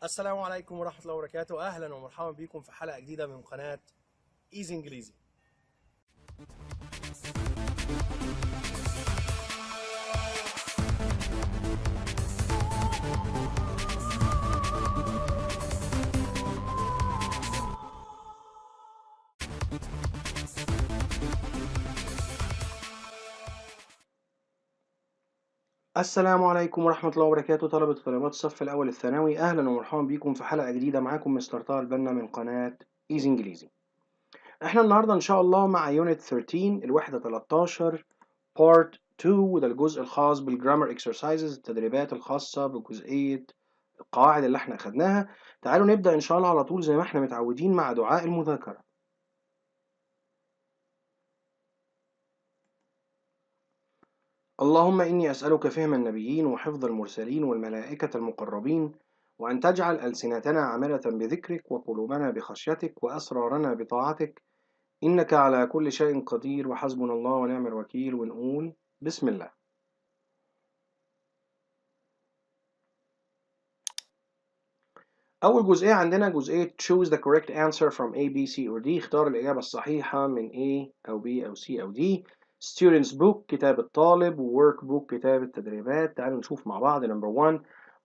السلام عليكم ورحمة الله وبركاته. أهلا ومرحبا بكم في حلقة جديدة من قناة إيزي إنجليزي. السلام عليكم ورحمة الله وبركاته طلبة وطالبات الصف الأول الثانوي، أهلا ومرحبا بكم في حلقة جديدة. معاكم مستر البنا من قناة إيزي إنجليزي. إحنا النهاردة إن شاء الله مع يونت 13 الوحدة 13 بارت 2، وده الجزء الخاص بالجرامر اكسرسايزز، التدريبات الخاصة بجزئية القواعد اللي احنا أخدناها. تعالوا نبدأ إن شاء الله على طول زي ما احنا متعودين مع دعاء المذاكرة. اللهم إني أسألك فهم النبيين وحفظ المرسلين والملائكة المقربين، وأن تجعل ألسنتنا عاملة بذكرك وقلوبنا بخشيتك وأسرارنا بطاعتك، إنك على كل شيء قدير وحسبنا الله ونعم الوكيل. ونقول بسم الله. أول جزئية عندنا جزئية choose the correct answer from A, B, C or D. اختار الإجابة الصحيحة من A أو B أو C أو D. Students book كتاب الطالب، work book كتاب التدريبات. تعالوا نشوف مع بعض. Number 1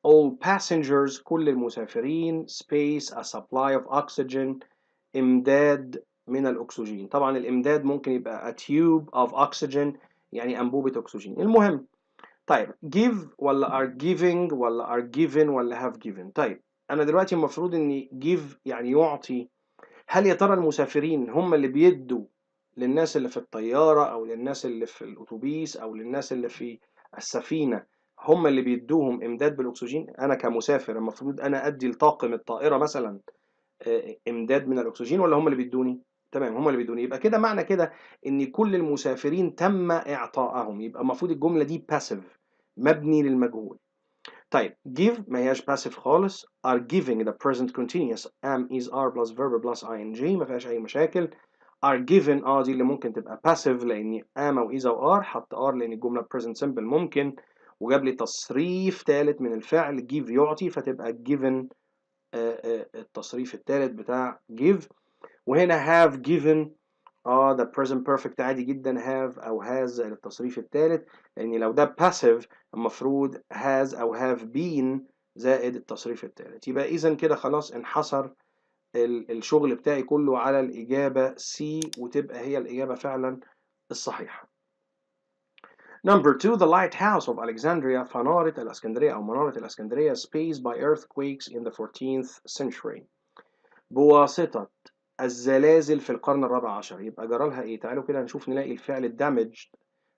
all passengers كل المسافرين، space a supply of oxygen إمداد من الأكسجين. طبعا الإمداد ممكن يبقى a tube of oxygen يعني أنبوبة أكسجين. المهم طيب give ولا are giving ولا are given ولا have given. طيب أنا دلوقتي المفروض إني give يعني يعطي. هل يا ترى المسافرين هم اللي بيدوا للناس اللي في الطيارة أو للناس اللي في الأتوبيس أو للناس اللي في السفينة هم اللي بيدوهم إمداد بالأكسجين؟ أنا كمسافر المفروض أنا أدي لطاقم الطائرة مثلا إمداد من الأكسجين، ولا هم اللي بيدوني؟ تمام، هم اللي بيدوني. يبقى كده معنى كده إن كل المسافرين تم إعطائهم. يبقى المفروض الجملة دي passive مبني للمجهول. طيب give ما هياش passive خالص. are giving the present continuous am is are plus verb plus ing ما فيهاش أي مشاكل. are given دي اللي ممكن تبقى passive لأني am أو is أو are. حط are لأن الجملة present simple ممكن، وجاب لي تصريف ثالث من الفعل give يعطي، فتبقى given التصريف الثالث بتاع give. وهنا have given ده present perfect عادي جدا have أو has التصريف الثالث، لأن لو ده passive المفروض has أو have been زائد التصريف الثالث. يبقى إذا كده خلاص انحصر الشغل بتاعي كله على الإجابة C، وتبقى هي الإجابة فعلا الصحيحة. Number 2 the lighthouse of Alexandria فنارة الإسكندرية أو منارة الإسكندرية spaced by earthquakes in the 14th century بواسطة الزلازل في القرن الرابع عشر. يبقى جرى لها ايه؟ تعالوا كده نشوف نلاقي الفعل الدامجد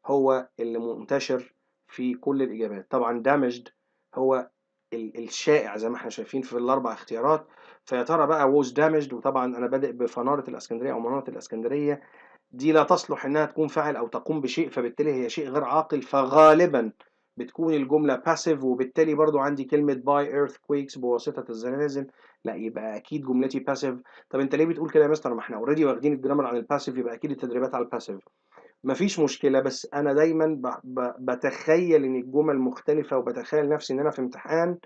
هو اللي منتشر في كل الإجابات. طبعا damaged هو الشائع زي ما احنا شايفين في الأربع اختيارات. فيا ترى بقى was damaged، وطبعا أنا بادئ بفنارة الإسكندرية أو منارة الإسكندرية، دي لا تصلح إنها تكون فاعل أو تقوم بشيء، فبالتالي هي شيء غير عاقل، فغالبا بتكون الجملة passive. وبالتالي برضو عندي كلمة by earthquakes بواسطة الزلازل، لا يبقى أكيد جملتي passive. طب أنت ليه بتقول كده يا مستر؟ ما احنا اوريدي واخدين الجرامر عن الباسيف، يبقى أكيد التدريبات على الباسيف. مفيش مشكلة، بس أنا دايما بتخيل إن الجمل مختلفة، وبتخيل نفسي إن أنا في امتحان،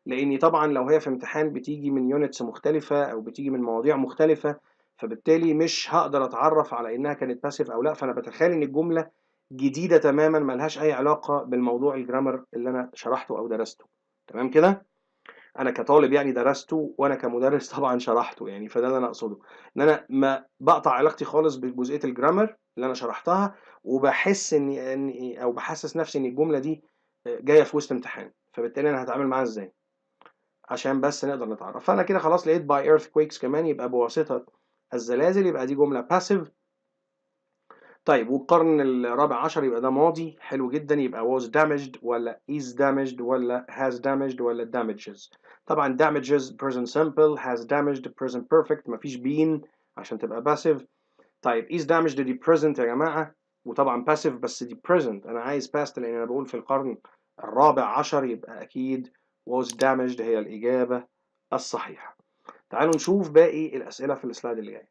لأني طبعا لو هي في امتحان بتيجي من يونتس مختلفة أو بتيجي من مواضيع مختلفة، فبالتالي مش هقدر أتعرف على إنها كانت باسيف أو لأ. فأنا بتخيل إن الجملة جديدة تماما ملهاش أي علاقة بالموضوع الجرامر اللي أنا شرحته أو درسته. تمام كده؟ أنا كطالب يعني درسته، وأنا كمدرس طبعا شرحته يعني، فده اللي أنا أقصده، إن أنا ما بقطع علاقتي خالص بجزئية الجرامر اللي أنا شرحتها، وبحس إني أو بحسس نفسي إن الجملة دي جاية في وسط امتحان، فبالتالي أنا هتعامل معاها إزاي عشان بس نقدر نتعرف. فأنا كده خلاص لقيت by earthquakes كمان، يبقى بواسطة الزلازل، يبقى دي جملة passive. طيب والقرن الرابع عشر يبقى ده ماضي، حلو جدا. يبقى was damaged ولا is damaged ولا has damaged ولا damages؟ طبعا damages present simple، has damaged present perfect، مفيش been عشان تبقى passive. طيب is damaged دي present يا جماعة، وطبعا passive، بس دي present أنا عايز past لأن أنا بقول في القرن الرابع عشر، يبقى أكيد was damaged هي الإجابة الصحيحة. تعالوا نشوف باقي الأسئلة في السلايد اللي جاي.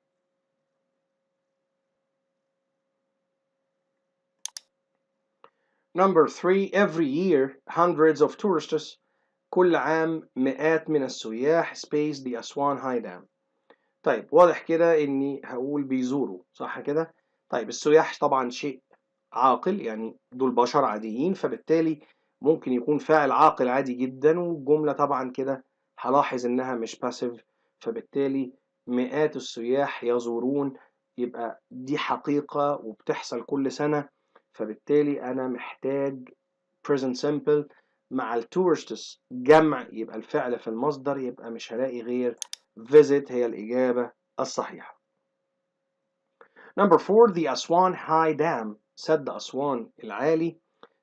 Number 3 every year hundreds of tourists كل عام مئات من السياح space the أسوان هاي دام. طيب واضح كده إني هقول بيزوروا، صح كده؟ طيب السياح طبعا شيء عاقل، يعني دول بشر عاديين، فبالتالي ممكن يكون فاعل عاقل عادي جدا، والجملة طبعا كده هلاحظ إنها مش passive، فبالتالي مئات السياح يزورون، يبقى دي حقيقة وبتحصل كل سنة، فبالتالي أنا محتاج present simple مع التورستس جمع، يبقى الفعل في المصدر، يبقى مش هلاقي غير visit هي الإجابة الصحيحة. Number 4 the Aswan High Dam سد أسوان العالي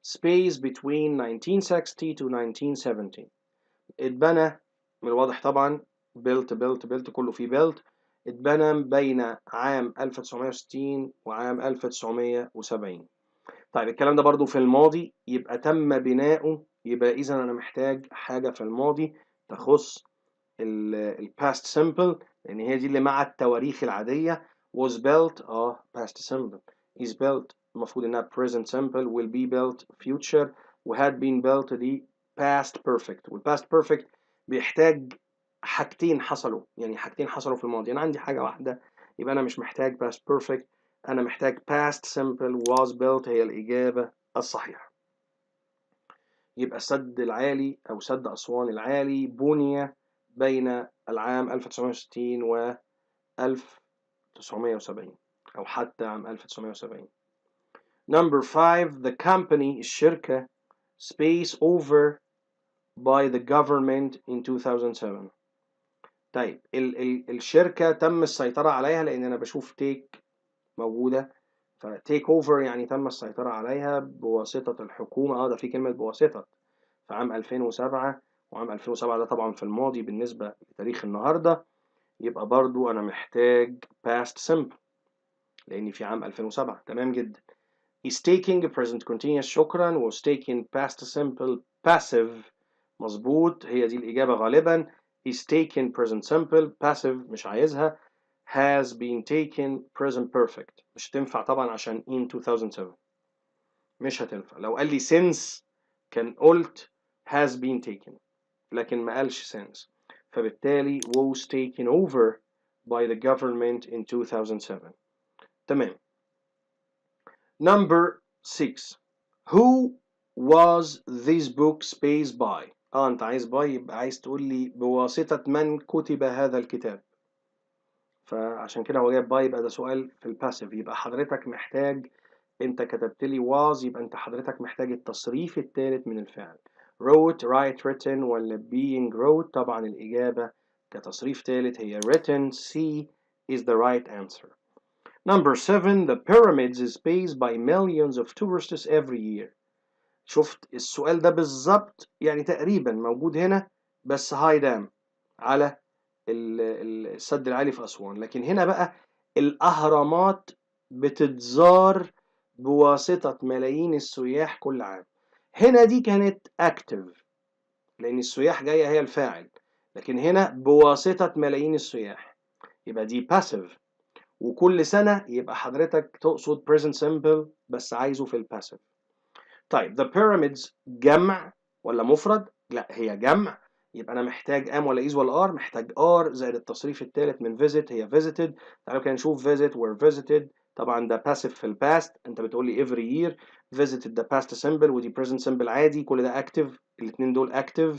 space between 1960 to 1970 اتبنى، من الواضح طبعا built كله فيه built، اتبنى بين عام 1960 وعام 1970. طيب الكلام ده برضو في الماضي، يبقى تم بناؤه، يبقى إذا أنا محتاج حاجة في الماضي تخص ال past simple، لأن هي دي اللي مع التواريخ العادية. was built past simple، is built المفروض إنها present simple، will be built future، و had been built دي past perfect، وال past perfect بيحتاج حاجتين حصلوا، يعني حاجتين حصلوا في الماضي، أنا عندي حاجة واحدة، يبقى أنا مش محتاج past perfect، أنا محتاج past simple was built هي الإجابة الصحيحة. يبقى السد العالي أو سد أسوان العالي بني بين العام 1960 و 1970 أو حتى عام 1970. Number 5 the company الشركة space over by the government in 2007. طيب الشركة تم السيطرة عليها، لأن أنا بشوف take موجودة، فتيك اوفر يعني تم السيطرة عليها بواسطة الحكومة، ده في كلمة بواسطة في عام 2007، وعام 2007 ده طبعا في الماضي بالنسبة لتاريخ النهاردة، يبقى برضو أنا محتاج past simple لأن في عام 2007. تمام جدا. is taking present continuous شكرا، was taking past simple passive مظبوط، هي دي الإجابة غالبا. is taken present simple passive مش عايزها. has been taken present perfect مش هتنفع طبعا عشان in 2007 مش هتنفع. لو قال لي since كان قلت has been taken، لكن ما قالش since، فبالتالي was taken over by the government in 2007. تمام. Number 6 who was this book spaced by؟ انت عايز by، يبقى عايز تقول لي بواسطة من كتب هذا الكتاب، فعشان كده هو جايب by، يبقى ده سؤال في الباسيف، يبقى حضرتك محتاج، انت كتبت لي was، يبقى انت حضرتك محتاج التصريف الثالث من الفعل wrote write written ولا being wrote. طبعا الإجابة كتصريف ثالث هي written. C is the right answer. Number 7 the pyramids is spaced by millions of tourists every year. شفت السؤال ده بالظبط، يعني تقريبا موجود هنا بس هاي دام على السد العالي في أسوان، لكن هنا بقى الأهرامات بتتزار بواسطة ملايين السياح كل عام. هنا دي كانت active لأن السياح جاية هي الفاعل، لكن هنا بواسطة ملايين السياح، يبقى دي passive، وكل سنة يبقى حضرتك تقصد present simple بس عايزه في الباسيف. طيب the pyramids جمع ولا مفرد؟ لا هي جمع، يبقى انا محتاج ام ولا is ولا are؟ محتاج are زائد التصريف الثالث من visit هي visited. تعالوا كده نشوف visit were visited، طبعا ده passive في الباست، انت بتقول لي every year، visited ده past simple ودي present simple عادي، كل ده active، الاثنين دول active،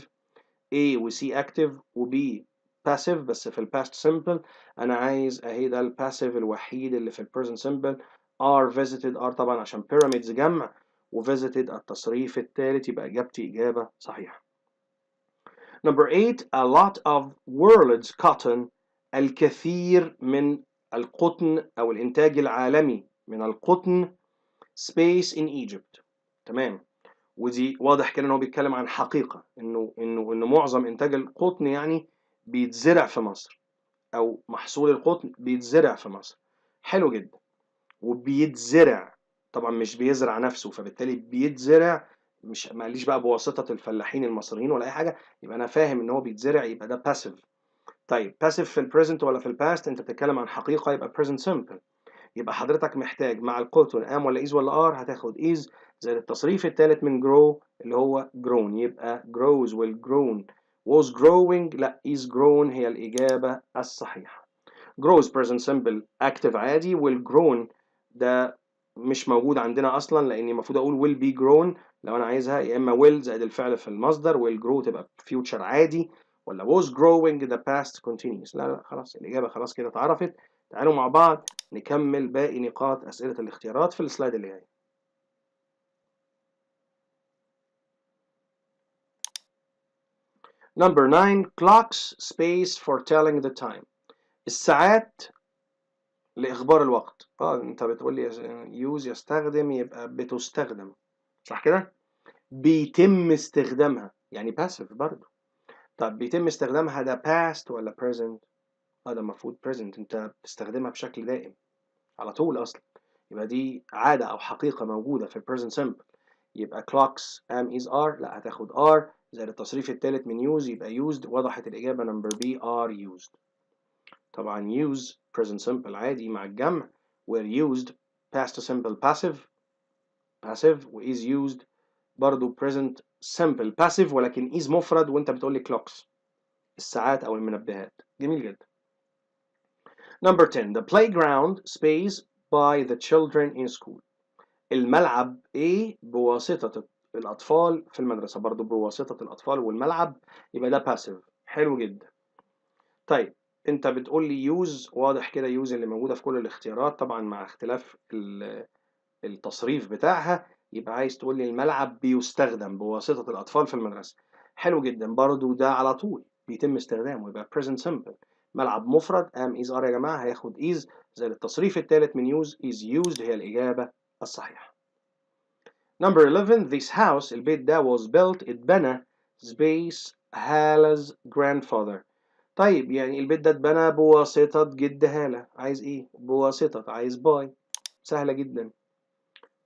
A و C active و B passive بس في الباست simple. انا عايز اهي ده الباسيف الوحيد اللي في البريزنت simple are visited are طبعا عشان pyramids جمع، و visited التصريف الثالث، يبقى اجابتي اجابه صحيحه. Number 8 a lot of world's cotton الكثير من القطن او الانتاج العالمي من القطن space in Egypt. تمام، ودي واضح كده ان هو بيتكلم عن حقيقه، انه معظم انتاج القطن يعني بيتزرع في مصر، او محصول القطن بيتزرع في مصر. حلو جدا، وبيتزرع طبعا مش بيزرع نفسه، فبالتالي بيتزرع، مش ما قاليش بقى بواسطه الفلاحين المصريين ولا اي حاجه، يبقى انا فاهم ان هو بيتزرع، يبقى ده باسيف. طيب باسيف في البريزنت ولا في الباست؟ انت بتتكلم عن حقيقه، يبقى present simple، يبقى حضرتك محتاج مع القطن ام ولا is ولا are؟ هتاخد is. زائد التصريف الثالث من grow اللي هو grown، يبقى grows will grown was growing لا is grown هي الإجابة الصحيحة. grows present simple active عادي، will grown ده مش موجود عندنا أصلا، لأني المفروض أقول will be grown لو أنا عايزها، يا إما will زائد الفعل في المصدر will grow تبقى future عادي، ولا was growing the past continuous. لا خلاص الإجابة خلاص كده اتعرفت. تعالوا مع بعض نكمل باقي نقاط أسئلة الاختيارات في السلايد اللي جاي. Number 9 clocks space for telling the time. الساعات لإخبار الوقت. أنت بتقول لي use يستخدم يبقى بتستخدم، صح كده؟ بيتم استخدامها يعني passive برضه. طب بيتم استخدامها ده past ولا present؟ ده المفروض present، أنت بتستخدمها بشكل دائم على طول أصلا، يبقى دي عادة أو حقيقة موجودة في present simple. يبقى clocks am is are لا هتاخد are زائد التصريف الثالث من use يبقى used. وضحت الإجابة number B are used. طبعا use present simple عادي مع الجمع were used past simple passive و is used برضو present simple passive ولكن is مفرد وانت بتقول لي clocks الساعات او المنبهات. جميل جدا. Number 10 the playground space by the children in school. الملعب ايه بواسطة الأطفال في المدرسة، برضو بواسطة الأطفال والملعب يبقى ده passive. حلو جدا. طيب انت بتقول لي يوز، واضح كده يوز اللي موجودة في كل الاختيارات طبعا مع اختلاف التصريف بتاعها، يبقى عايز تقول لي الملعب بيستخدم بواسطة الأطفال في المدرسة. حلو جدا، برضو ده على طول بيتم استخدامه يبقى present simple. ملعب مفرد am is are يا جماعة هياخد is زي التصريف الثالث من use is used هي الإجابة الصحيحة. Number 11 this house البيت ده was built اتبنى space Hala's grandfather. طيب يعني البيت ده اتبنى بواسطة جد هالة، عايز ايه؟ بواسطة، عايز باي. سهلة جدا،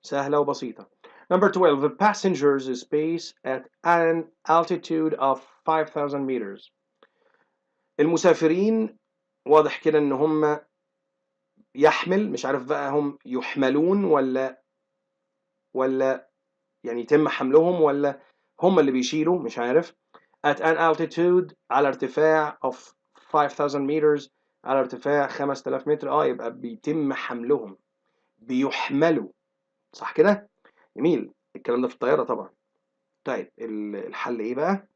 سهلة وبسيطة. Number 12 the passengers space at an altitude of 5000 meters. المسافرين واضح كده ان هم يحمل، مش عارف بقى هم يحملون ولا يعني يتم حملهم ولا هم اللي بيشيلوا، مش عارف. at an altitude على ارتفاع of 5000 meters على ارتفاع 5000 متر، يبقى بيتم حملهم، بيحملوا، صح كده؟ جميل، الكلام ده في الطيارة طبعا. طيب الحل ايه بقى؟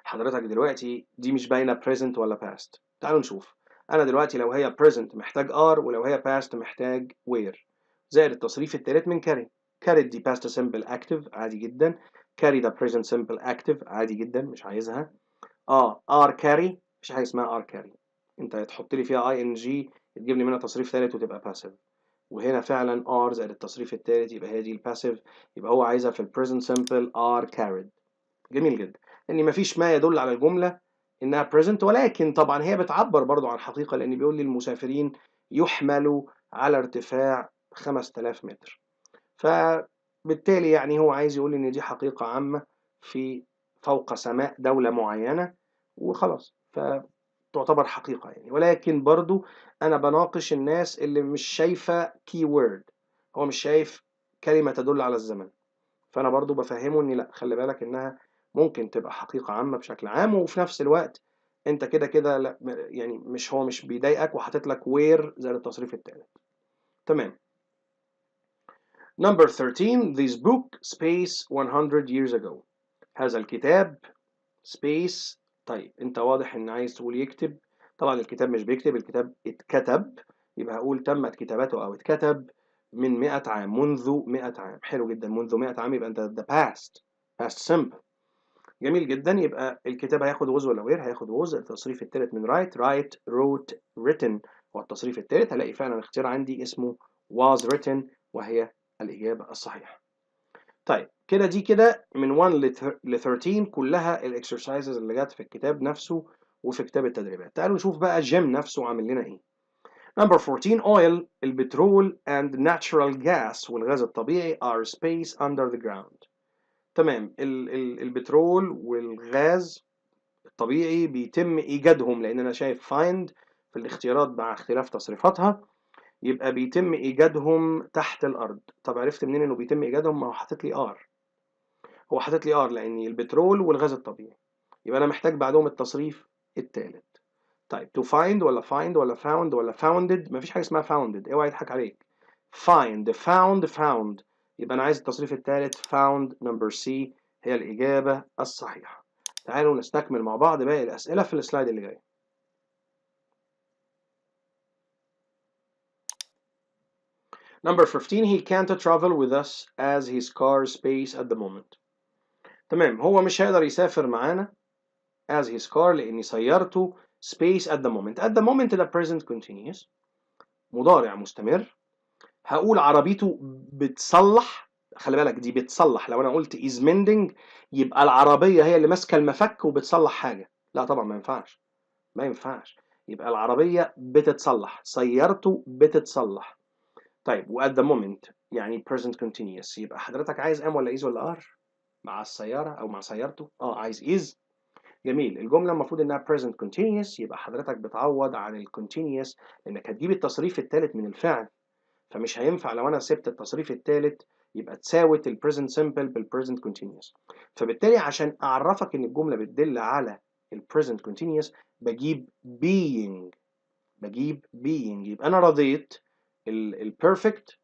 حضرتك دلوقتي دي مش باينة present ولا past، تعالوا نشوف. انا دلوقتي لو هي present محتاج are ولو هي past محتاج were زائد التصريف التالت من carry. carried دي past simple active عادي جدا، carry ده present simple active عادي جدا مش عايزها. are carry مش حاجة اسمها are carry، انت هتحط لي فيها ing تجيب لي منها تصريف ثالث وتبقى passive، وهنا فعلا are زائد التصريف الثالث يبقى هي دي الباسيف، يبقى هو عايزها في البريزنت سمبل are carried. جميل جدا، لان مفيش ما يدل على الجمله انها present، ولكن طبعا هي بتعبر برضو عن حقيقه، لان بيقول لي المسافرين يحملوا على ارتفاع 5000 متر، فبالتالي يعني هو عايز يقول لي ان دي حقيقه عامه في فوق سماء دوله معينه وخلاص، فتعتبر حقيقه يعني. ولكن برضو انا بناقش الناس اللي مش شايفه كي وورد، هو مش شايف كلمه تدل على الزمن، فانا برضو بفهمه ان لا خلي بالك انها ممكن تبقى حقيقة عامة بشكل عام، وفي نفس الوقت انت كده كده لا يعني مش هو مش بيضايقك وحاطط لك وير زي التصريف الثالث. تمام. Number 13 this book space 100 years ago. هذا الكتاب space. طيب انت واضح ان عايز تقول يكتب، طبعا الكتاب مش بيكتب، الكتاب اتكتب، يبقى هقول تمت كتابته او اتكتب من 100 عام، منذ 100 عام. حلو جدا، منذ 100 عام يبقى انت the past simple. جميل جدا، يبقى الكتاب هياخد was ولا where؟ هياخد was. التصريف الثالث من write wrote written هو التصريف الثالث، هلاقي فعلا الاختيار عندي اسمه was written وهي الإجابة الصحيحة. طيب كده دي كده من 1 ل 13 كلها الاكسرسايزز اللي جت في الكتاب نفسه وفي كتاب التدريبات. تعالوا نشوف بقى جيم نفسه عامل لنا ايه. Number 14 oil البترول and natural gas والغاز الطبيعي are space under the ground. تمام، البترول والغاز الطبيعي بيتم ايجادهم، لان انا شايف find في الاختيارات مع اختلاف تصريفاتها يبقى بيتم ايجادهم تحت الارض. طب عرفت منين انه بيتم ايجادهم؟ ما هو حاطط لي ار، هو حاطط لي ار لان البترول والغاز الطبيعي، يبقى انا محتاج بعدهم التصريف الثالث. طيب to find ولا find ولا found ولا founded؟ مفيش حاجه اسمها founded، اوعى يضحك عليك. find found، يبقى انا عايز التصريف الثالث found. number C هي الاجابه الصحيحه. تعالوا نستكمل مع بعض باقي الاسئله في السلايد اللي جاي. Number 15 he can't travel with us as his car space at the moment. تمام، هو مش هيقدر يسافر معانا as his car لأن سيارته space at the moment. at the moment ده present continuous مضارع مستمر. هقول عربيته بتصلح، خلي بالك دي بتصلح. لو أنا قلت is mending يبقى العربية هي اللي ماسكة المفك وبتصلح حاجة، لا طبعا ما ينفعش، ما ينفعش. يبقى العربية بتتصلح، سيارته بتتصلح. طيب و at the moment يعني present continuous، يبقى حضرتك عايز ام ولا is ولا are مع السيارة أو مع سيارته؟ عايز is. جميل، الجملة المفروض إنها present continuous، يبقى حضرتك بتعوض عن ال continuous لأنك هتجيب التصريف الثالث من الفعل، فمش هينفع لو أنا سبت التصريف الثالث يبقى تساوت ال present simple بال present continuous. فبالتالي عشان أعرفك إن الجملة بتدل على ال present continuous بجيب being، يبقى أنا رضيت ال perfect،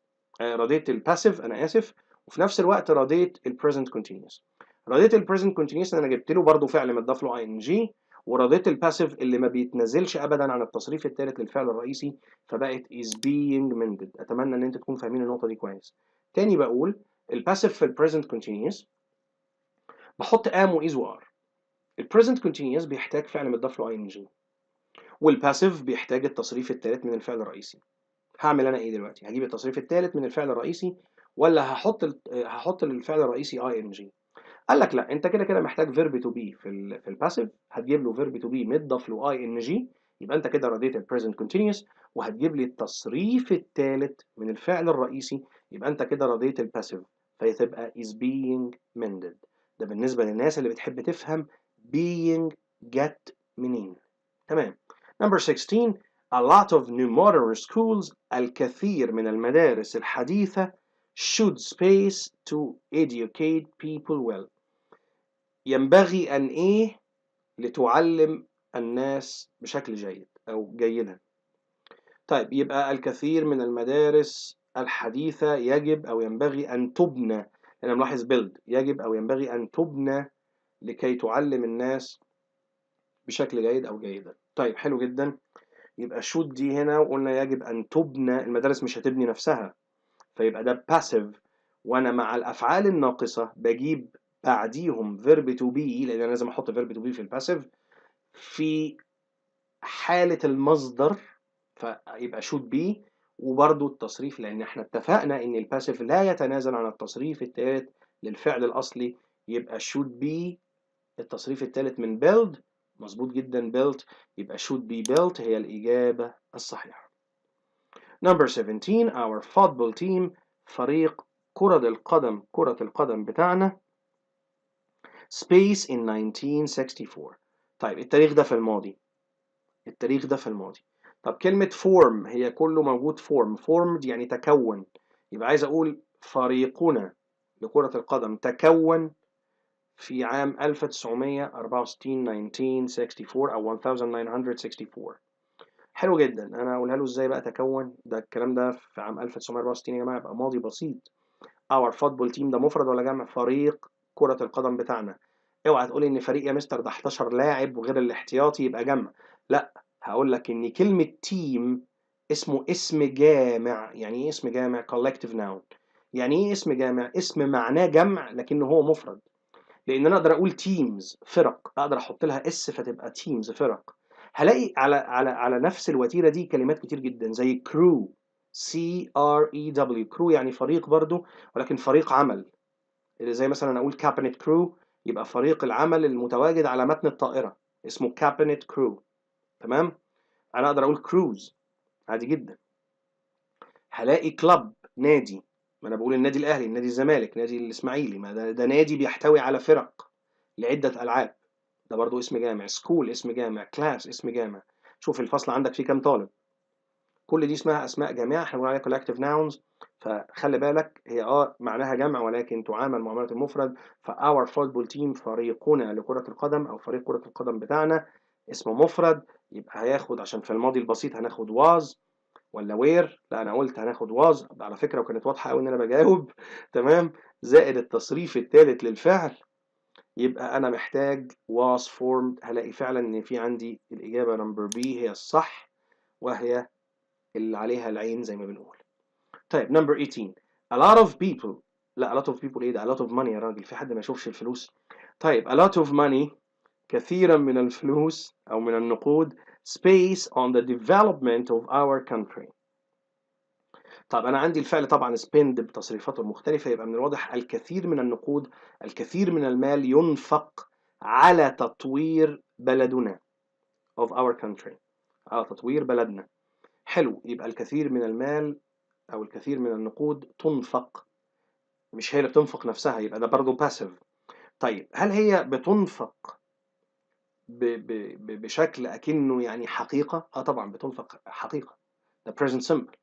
رضيت ال passive أنا آسف، وفي نفس الوقت رضيت ال present continuous. رضيت ال present continuous ان انا جبت له برضه فعل متضاف له ing، ورضيت الباسيف اللي ما بيتنازلش ابدا عن التصريف الثالث للفعل الرئيسي، فبقت is being mended. اتمنى ان انت تكونوا فاهمين النقطه دي كويس. تاني بقول الباسيف في ال present continuous بحط am و is و are. ال present continuous بيحتاج فعل متضاف له ing، والباسيف بيحتاج التصريف الثالث من الفعل الرئيسي. هعمل انا ايه دلوقتي؟ هجيب التصريف الثالث من الفعل الرئيسي ولا هحط للفعل الرئيسي ing؟ قال لك لا، انت كده كده محتاج فيرب تو بي في الباسيف، هتجيب له فيرب تو بي متضاف له اي ان جي، يبقى انت كده رضيت البريزنت كونتينيوس، وهتجيب لي التصريف الثالث من الفعل الرئيسي، يبقى انت كده رضيت الباسيف، فهي تبقى is being mended. ده بالنسبه للناس اللي بتحب تفهم being جت منين. تمام. Number 16 a lot of new modern schools، الكثير من المدارس الحديثة should space to educate people well. ينبغي أن إيه؟ لتعلم الناس بشكل جيد أو جيدا. طيب يبقى الكثير من المدارس الحديثة يجب أو ينبغي أن تبنى، أنا ملاحظ build، يجب أو ينبغي أن تبنى لكي تعلم الناس بشكل جيد أو جيدا. طيب حلو جدا، يبقى should دي هنا وقلنا يجب أن تبنى، المدارس مش هتبني نفسها، فيبقى ده passive، وأنا مع الأفعال الناقصة بجيب بعديهم verb to be لأن أنا لازم أحط verb to be في الباسيف في حالة المصدر، فيبقى should be، وبرضو التصريف لأن احنا اتفقنا إن الباسيف لا يتنازل عن التصريف الثالث للفعل الأصلي، يبقى should be التصريف الثالث من build، مظبوط جدا built، يبقى should be built هي الإجابة الصحيحة. Number 17 our football team، فريق كرة القدم بتاعنا space in 1964. طيب التاريخ ده في الماضي، التاريخ ده في الماضي. طب كلمة form هي كله موجود formed يعني تكون، يبقى عايز أقول فريقنا لكرة القدم تكون في عام 1964 1964 أو 1964. حلو جدا، أنا أقولها له إزاي بقى تكون؟ ده الكلام ده في عام 1964 يا جماعة، يبقى ماضي بسيط. our football team ده مفرد ولا جمع؟ فريق كرة القدم بتاعنا. اوعى تقول ان فريق يا مستر ده 11 لاعب وغير الاحتياطي يبقى جمع، لا، هقول لك ان كلمة تيم اسمه اسم جامع. يعني ايه اسم جامع؟ collective noun. يعني ايه اسم جامع؟ اسم معناه جمع لكنه هو مفرد، لان انا اقدر اقول تيمز فرق، اقدر احط لها اس فتبقى تيمز فرق. هلاقي على نفس الوتيره دي كلمات كتير جدا زي كرو، سي ار اي دبليو، كرو يعني فريق برضو ولكن فريق عمل، زي مثلا اقول كابينت كرو يبقى فريق العمل المتواجد على متن الطائره اسمه كابينت كرو. تمام، انا اقدر اقول كروز عادي جدا. هلاقي كلاب نادي، ما انا بقول النادي الاهلي، النادي الزمالك، نادي الاسماعيلي، ما ده نادي بيحتوي على فرق لعده العاب، ده برضو اسم جامع. سكول اسم جامع، كلاس اسم جامع. شوف الفصل عندك فيه كام طالب، كل دي اسمها اسماء جامعه، احنا بنقول عليها collective nouns. فخلي بالك هي معناها جمع ولكن تعامل معامله المفرد. فاور فوتبول تيم، فريقنا لكره القدم او فريق كره القدم بتاعنا، اسمه مفرد، يبقى هياخد عشان في الماضي البسيط هناخد was ولا وير. لا انا قلت هناخد was على فكره، وكانت واضحه قوي ان انا بجاوب تمام. زائد التصريف الثالث للفعل، يبقى انا محتاج was formed. هلاقي فعلا ان في عندي الاجابه نمبر بي هي الصح، وهي اللي عليها العين زي ما بنقول. طيب نمبر 18 a lot of people. لا a lot of people ايه ده؟ a lot of money يا راجل، في حد ما يشوفش الفلوس؟ طيب a lot of money، كثيرا من الفلوس او من النقود، space on the development of our country. طب انا عندي الفعل طبعا spend بتصريفاته المختلفه، يبقى من الواضح الكثير من النقود، الكثير من المال ينفق على تطوير بلدنا of our country، على تطوير بلدنا. حلو، يبقى الكثير من المال او الكثير من النقود تنفق، مش هي اللي بتنفق نفسها، يبقى ده برضه passive. طيب هل هي بتنفق بشكل اكنه يعني حقيقه؟ طبعا بتنفق حقيقه، ده present simple.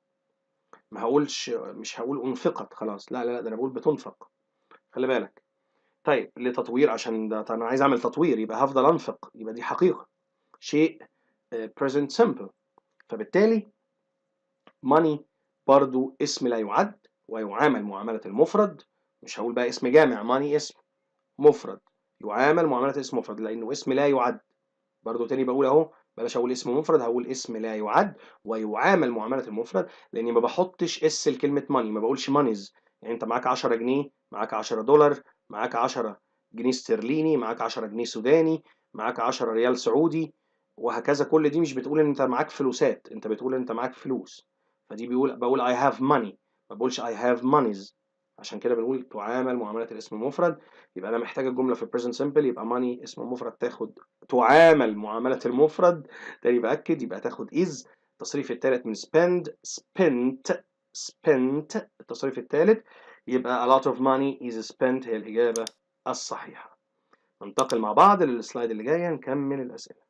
ما هقولش، مش هقول انفقت خلاص، لا لا لا، ده انا بقول بتنفق، خلي بالك. طيب لتطوير، عشان ده انا عايز اعمل تطوير يبقى هفضل انفق، يبقى دي حقيقه، شيء present simple. فبالتالي money برضو اسم لا يعد ويعامل معامله المفرد. مش هقول بقى اسم جامع، money اسم مفرد يعامل معامله اسم مفرد لانه اسم لا يعد. برضو تاني بقول اهو، بلاش اقول اسم مفرد، هقول اسم لا يعد ويعامل معامله المفرد، لاني ما بحطش اس لكلمه ماني، ما بقولش مانيز. يعني انت معاك 10 جنيه، معاك 10 دولار، معاك 10 جنيه استرليني، معاك 10 جنيه سوداني، معاك 10 ريال سعودي، وهكذا. كل دي مش بتقول ان انت معاك فلوسات، انت بتقول ان انت معاك فلوس. فدي بقول I have money، ما بقولش I have monies. عشان كده بنقول تعامل معامله الاسم المفرد. يبقى انا محتاج الجمله في present simple، يبقى money اسم مفرد تاخد تعامل معاملة المفرد. تاني بأكد، يبقى تاخد is. التصريف الثالث من spend spent spent، التصريف الثالث، يبقى a lot of money is spent هي الإجابة الصحيحة. ننتقل مع بعض للسلايد اللي جاية نكمل الأسئلة.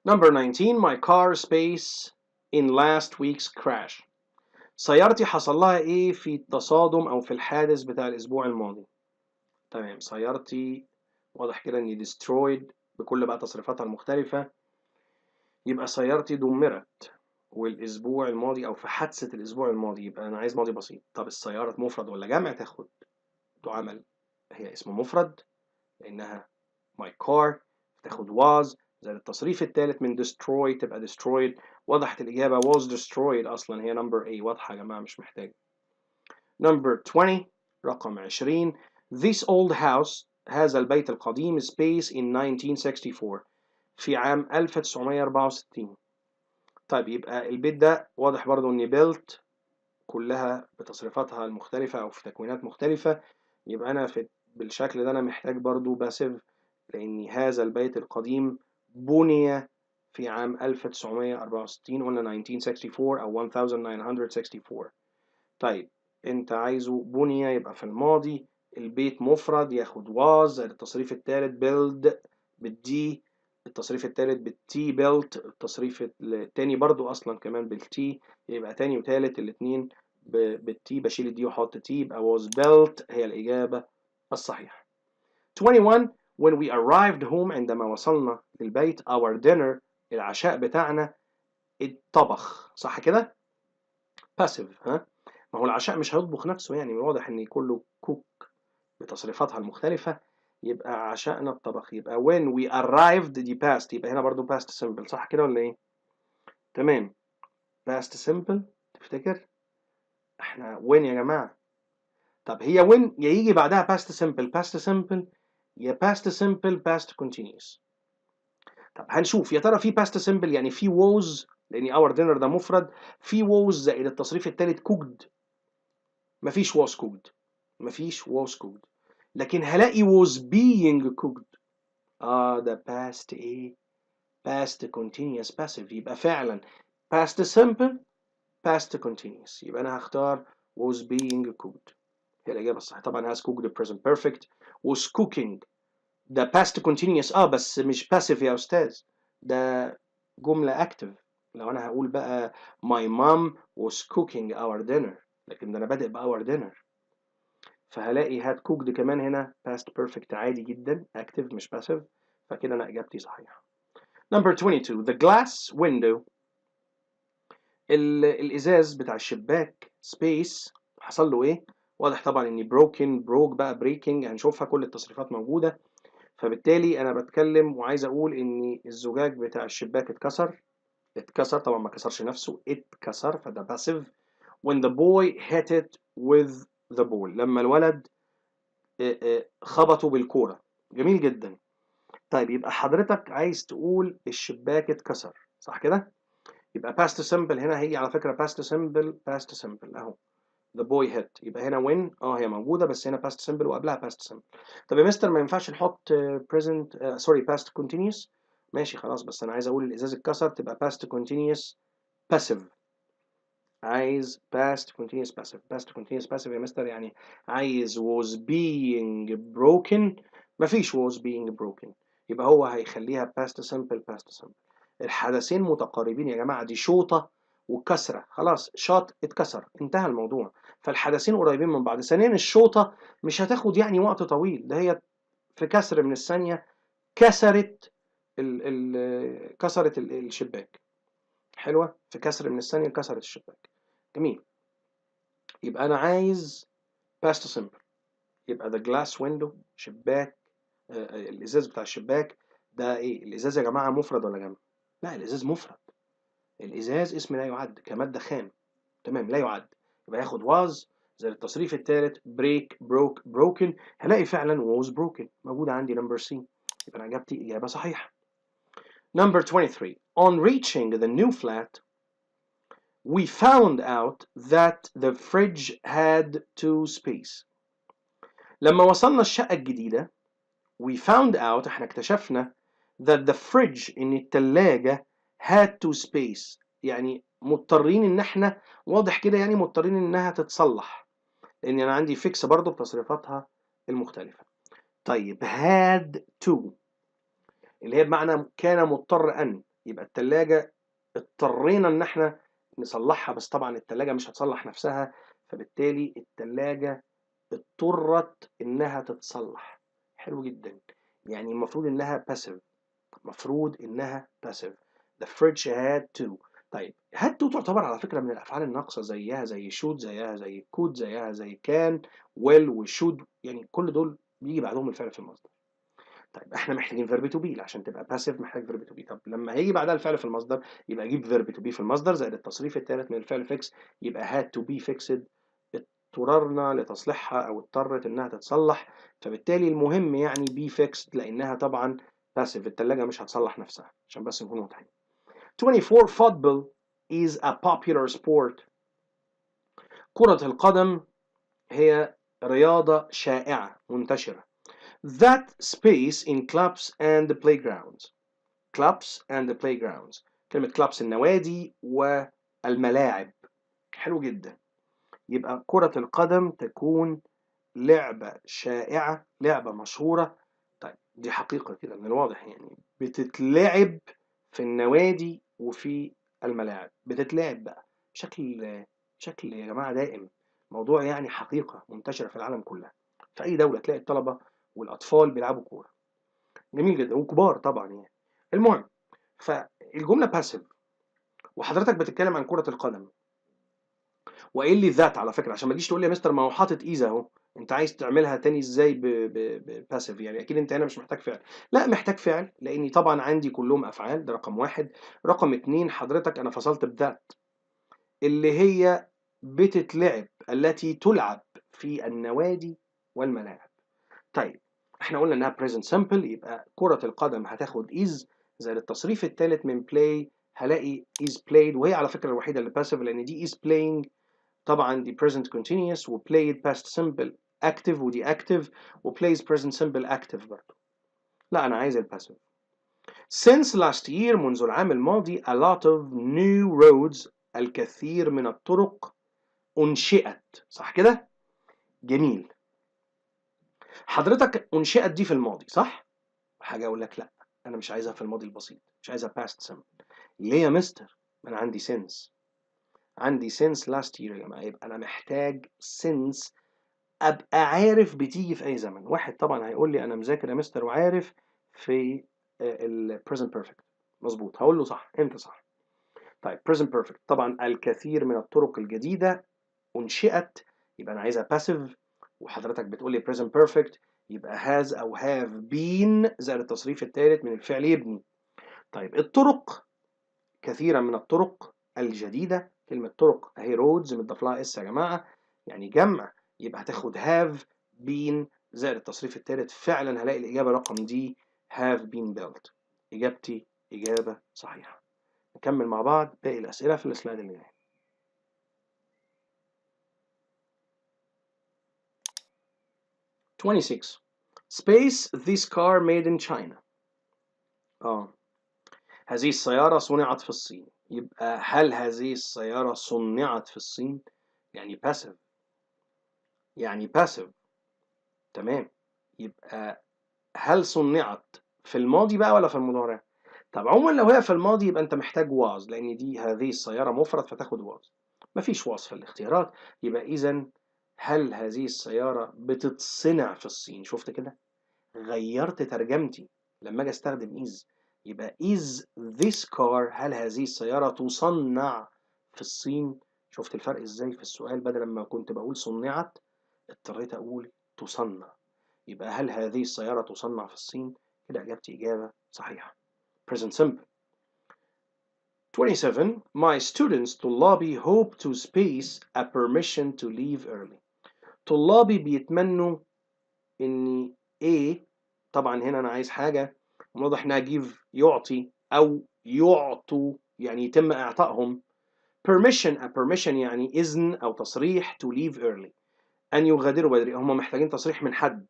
Number 19 my car space in last week's crash. سيارتي حصل لها ايه في التصادم او في الحادث بتاع الاسبوع الماضي؟ تمام، سيارتي واضح كده اني destroyed بكل بقى تصريفاتها المختلفة، يبقى سيارتي دمرت والاسبوع الماضي او في حادثة الاسبوع الماضي، يبقى انا عايز ماضي بسيط. طب السيارة مفرد ولا جمع؟ تاخد تعامل، هي اسم مفرد لانها my car، تاخد was زي التصريف الثالث من destroy تبقى destroyed. وضحت الإجابة was destroyed أصلا، هي number A واضحة يا جماعة مش محتاج. number 20 رقم 20 this old house، هذا البيت القديم space in 1964 في عام 1964. طيب يبقى البيت ده واضح برضو ان built كلها بتصريفاتها المختلفة او في تكوينات مختلفة، يبقى انا بالشكل ده انا محتاج برضو باسيف، لان هذا البيت القديم بني في عام 1964، قلنا 1964 او 1964. طيب انت عايزه بني يبقى في الماضي، البيت مفرد ياخد was، التصريف الثالث build بالدي، التصريف الثالث بالتي built، التصريف الثاني برضو اصلا كمان بالتي، يبقى تاني وثالث الاثنين بالتي، بشيل الدي واحط تي، يبقى was built هي الاجابه الصحيحه. 21 when we arrived home، عندما وصلنا للبيت our dinner، العشاء بتاعنا اتطبخ، صح كده؟ passive ها؟ ما هو العشاء مش هيطبخ نفسه، يعني واضح ان كله cook بتصريفاتها المختلفة، يبقى عشاءنا الطبخ. يبقى when we arrived دي past، يبقى هنا برضو past simple، صح كده ولا ايه؟ تمام، past simple. تفتكر احنا when يا جماعة؟ طب هي when يا يجي بعدها past simple past simple، يا past simple past continuous. طب هنشوف يا ترى في past simple يعني في was، لان our dinner ده مفرد، في was زائد التصريف الثالث cooked، مفيش was cooked، مفيش was cooked، لكن هلاقي was being cooked. ده past ايه؟ past continuous passive، يبقى فعلا past simple past continuous، يبقى انا هختار was being cooked هي الإجابة الصح. طبعا has cooked present perfect، was cooking ده past continuous بس مش passive يا أستاذ، ده جملة active. لو أنا هقول بقى my mom was cooking our dinner، لكن ده أنا بادئ ب our dinner، فهلاقي had cooked كمان هنا past perfect عادي جدا active مش passive، فكده أنا إجابتي صحيحة. Number 22 the glass window، الإزاز بتاع الشباك space حصل له إيه؟ واضح طبعا إني broken broke بقى breaking، هنشوفها كل التصريفات موجودة. فبالتالي أنا بتكلم وعايز أقول إن الزجاج بتاع الشباك اتكسر طبعا ما كسرش نفسه، اتكسر فده passive. when the boy hit it with the ball، لما الولد خبطه بالكورة. جميل جدا. طيب يبقى حضرتك عايز تقول الشباك اتكسر صح كده؟ يبقى past simple هنا هي على فكرة past simple أهو the boy hit، يبقى هنا when هي موجودة بس هنا past simple وقبلها past simple. طب يا مستر ما ينفعش نحط present past continuous؟ ماشي خلاص، بس أنا عايز أقول الإزاز اتكسر تبقى past continuous passive. عايز past continuous passive يا مستر، يعني عايز was being broken، مفيش was being broken، يبقى هو هيخليها past simple. الحدثين متقاربين يا جماعة، دي شوطة وكسرة، خلاص شاط اتكسر انتهى الموضوع، فالحدثين قريبين من بعض. ثانيا الشوطة مش هتاخد يعني وقت طويل، ده هي في كسر من الثانية كسرت كسرت الشباك. حلوة، في كسر من الثانية كسرت الشباك. جميل. يبقى أنا عايز past simple، يبقى the glass window شباك، الإزاز بتاع الشباك ده إيه؟ الإزاز يا جماعة مفرد ولا جمع؟ لا الإزاز مفرد، الإزاز اسم لا يعد كمادة خام، تمام لا يعد، يبقى ياخد was زي التصريف الثالث break broke broken، هلاقي فعلا was broken موجودة عندي number C، يبقى أنا إجابة صحيحة. Number 23 on reaching the new flat we found out that the fridge had two space. لما وصلنا الشقة الجديدة we found out احنا اكتشفنا that the fridge ان التلاجة had two space، يعني مضطرين ان احنا واضح كده يعني مضطرين انها تتصلح، لان انا عندي fix برضو بتصريفاتها المختلفة. طيب had to اللي هي بمعنى كان مضطر ان، يبقى التلاجة اضطرينا ان احنا نصلحها، بس طبعا التلاجة مش هتصلح نفسها، فبالتالي التلاجة اضطرت انها تتصلح. حلو جدا، يعني المفروض انها passive، المفروض انها passive. the fridge had to. طيب had to تعتبر على فكرة من الافعال الناقصة، زيها زي should زيها زي could زيها زي can will و should، يعني كل دول بيجي بعدهم الفعل في المصدر. طيب احنا محتاجين verb to be عشان تبقى passive، محتاج verb to be. طب لما هيجي بعدها الفعل في المصدر يبقى اجيب verb to be في المصدر زائد التصريف الثالث من الفعل fix، يبقى had to be fixed، اضطررنا لتصليحها او اضطرت انها تتصلح، فبالتالي المهم يعني be fixed لانها طبعا passive، الثلاجة مش هتصلح نفسها عشان بس نكون واضحين. 24 football is a popular sport. كرة القدم هي رياضة شائعة منتشرة. That space in clubs and playgrounds. clubs and playgrounds، كلمة clubs النوادي والملاعب. حلو جدا، يبقى كرة القدم تكون لعبة شائعة، لعبة مشهورة. طيب دي حقيقة كده من الواضح، يعني بتتلعب في النوادي وفي الملاعب، بتتلعب بقى بشكل يا جماعة دائم، موضوع يعني حقيقة منتشرة في العالم كله، في أي دولة تلاقي الطلبة والأطفال بيلعبوا كورة. جميل جدا، وكبار طبعا يعني. المهم، فالجملة باسيف وحضرتك بتتكلم عن كرة القدم، وقايل لي ذات على فكره، عشان ما تجيش تقول لي يا مستر ما هو حاطط ايزي اهو، انت عايز تعملها تاني ازاي بباسيف؟ يعني اكيد انت هنا مش محتاج فعل. لا محتاج فعل، لاني طبعا عندي كلهم افعال، ده رقم واحد. رقم اتنين حضرتك انا فصلت بذات اللي هي بتتلعب، التي تلعب في النوادي والملاعب. طيب احنا قلنا انها present simple، يبقى كرة القدم هتاخد is زائد التصريف الثالث من play، هلاقي is played، وهي على فكرة الوحيدة اللي passive لان دي is playing طبعا دي present continuous، و played past simple active، ودي active، و plays present simple active برضه. لا أنا عايز الباسيف. Since last year منذ العام الماضي a lot of new roads الكثير من الطرق أنشئت، صح كده؟ جميل. حضرتك أنشئت دي في الماضي صح؟ حاجة أقول لك لأ، أنا مش عايزها في الماضي البسيط، مش عايزها past simple. ليه يا مستر؟ أنا عندي since. عندي since last year يا جماعة، يبقى أنا محتاج since أبقى عارف بتيجي في أي زمن. واحد طبعا هيقول لي أنا مذاكر يا مستر وعارف في ال present perfect. مظبوط، هقول له صح، أنت صح. طيب present perfect طبعا الكثير من الطرق الجديدة أنشئت، يبقى أنا عايزها passive، وحضرتك بتقول لي present perfect يبقى has أو have been زائد التصريف الثالث من الفعل يبني. طيب الطرق، كثيرا من الطرق الجديدة، كلمة طرق أهي roads متضاف لها اس يا جماعة، يعني جمع، يبقى هتاخد have been زائد التصريف الثالث. فعلا هلاقي الإجابة رقم دي have been built. إجابتي إجابة صحيحة. نكمل مع بعض باقي الأسئلة في السلايد اللي جاي. 26 space this car made in China. هذه السيارة صنعت في الصين. يبقى هل هذه السيارة صنعت في الصين؟ يعني passive، يعني passive. تمام. يبقى هل صنعت في الماضي بقى ولا في المضارع؟ طب عموما لو هي في الماضي يبقى انت محتاج was، لان دي هذه السيارة مفرد فتاخد was. مفيش was في الاختيارات. يبقى اذا هل هذه السيارة بتتصنع في الصين؟ شفت كده؟ غيرت ترجمتي لما اجي استخدم is. يبقى is this car، هل هذه السيارة تصنع في الصين؟ شفت الفرق ازاي في السؤال؟ بدل ما كنت بقول صنعت اضطريت اقول تصنع. يبقى هل هذه السيارة تصنع في الصين؟ كده اجابتي اجابة صحيحة. present simple. 27 my students طلابي hope to space a permission to leave early. طلابي بيتمنوا اني ايه، طبعا هنا انا عايز حاجة واضح انها give يعطي او يعطوا، يعني يتم اعطائهم. permission a permission يعني اذن او تصريح to leave early ان يغادروا بدري. هم محتاجين تصريح من حد،